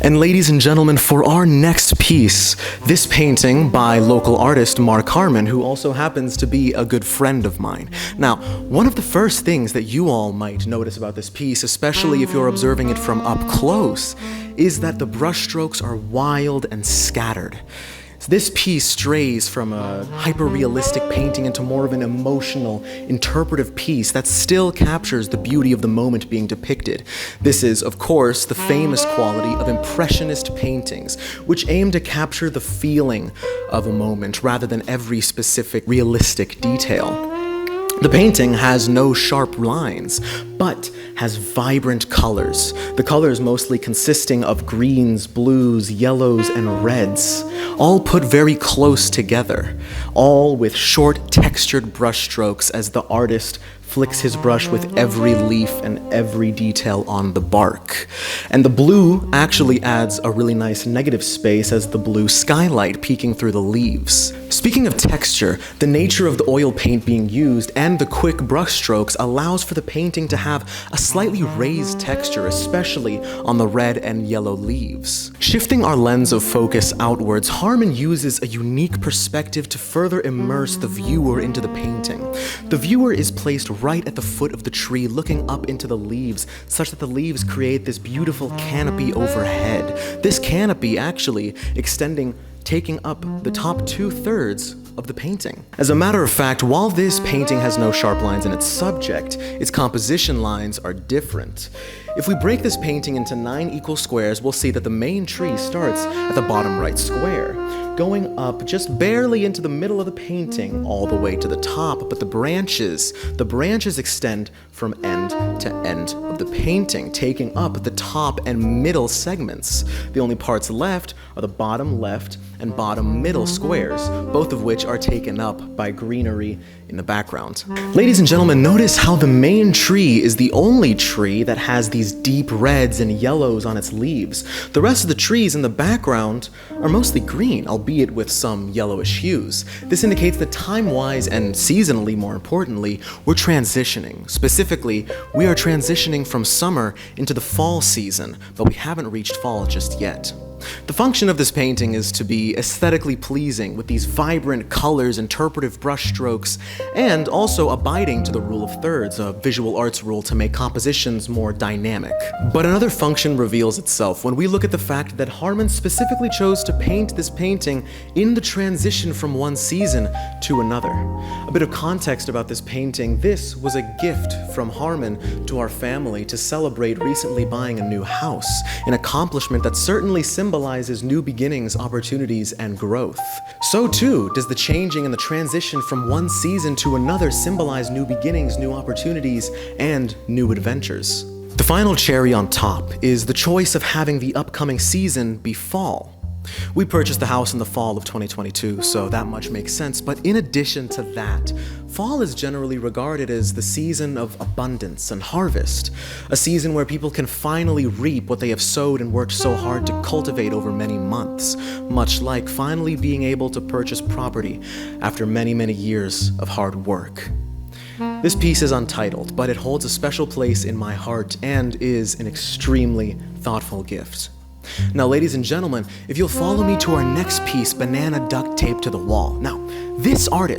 And ladies and gentlemen, for our next piece, this painting by local artist Mark Harmon, who also happens to be a good friend of mine. Now, one of the first things that you all might notice about this piece, especially if you're observing it from up close, is that the brushstrokes are wild and scattered. This piece strays from a hyper-realistic painting into more of an emotional, interpretive piece that still captures the beauty of the moment being depicted. This is, of course, the famous quality of Impressionist paintings, which aim to capture the feeling of a moment rather than every specific realistic detail. The painting has no sharp lines, but has vibrant colors. The colors mostly consisting of greens, blues, yellows, and reds, all put very close together, all with short textured brush strokes as the artist flicks his brush with every leaf and every detail on the bark. And the blue actually adds a really nice negative space as the blue skylight peeking through the leaves. Speaking of texture, the nature of the oil paint being used and the quick brush strokes allows for the painting to have a slightly raised texture, especially on the red and yellow leaves. Shifting our lens of focus outwards, Harmon uses a unique perspective to further immerse the viewer into the painting. The viewer is placed right at the foot of the tree, looking up into the leaves, such that the leaves create this beautiful canopy overhead. This canopy actually taking up the top 2/3 of the painting. As a matter of fact, while this painting has no sharp lines in its subject, its composition lines are different. If we break this painting into 9 equal squares, we'll see that the main tree starts at the bottom right square, going up just barely into the middle of the painting all the way to the top, but the branches extend from end to end of the painting, taking up the top and middle segments. The only parts left are the bottom left and bottom middle squares, both of which are taken up by greenery in the background. Ladies and gentlemen, notice how the main tree is the only tree that has these deep reds and yellows on its leaves. The rest of the trees in the background are mostly green, albeit with some yellowish hues. This indicates that time-wise and seasonally, more importantly, we're transitioning. Specifically, we are transitioning from summer into the fall season, but we haven't reached fall just yet. The function of this painting is to be aesthetically pleasing with these vibrant colors, interpretive brushstrokes, and also abiding to the rule of thirds, a visual arts rule to make compositions more dynamic. But another function reveals itself when we look at the fact that Harmon specifically chose to paint this painting in the transition from one season to another. A bit of context about this painting: this was a gift from Harmon to our family to celebrate recently buying a new house, an accomplishment that certainly symbolizes new beginnings, opportunities, and growth. So too does the changing and the transition from one season to another symbolize new beginnings, new opportunities, and new adventures. The final cherry on top is the choice of having the upcoming season be fall. We purchased the house in the fall of 2022, so that much makes sense. But in addition to that, fall is generally regarded as the season of abundance and harvest, a season where people can finally reap what they have sowed and worked so hard to cultivate over many months, much like finally being able to purchase property after many, many years of hard work. This piece is untitled, but it holds a special place in my heart and is an extremely thoughtful gift. Now, ladies and gentlemen, if you'll follow me to our next piece, Banana Duct Taped to the Wall. Now, this artist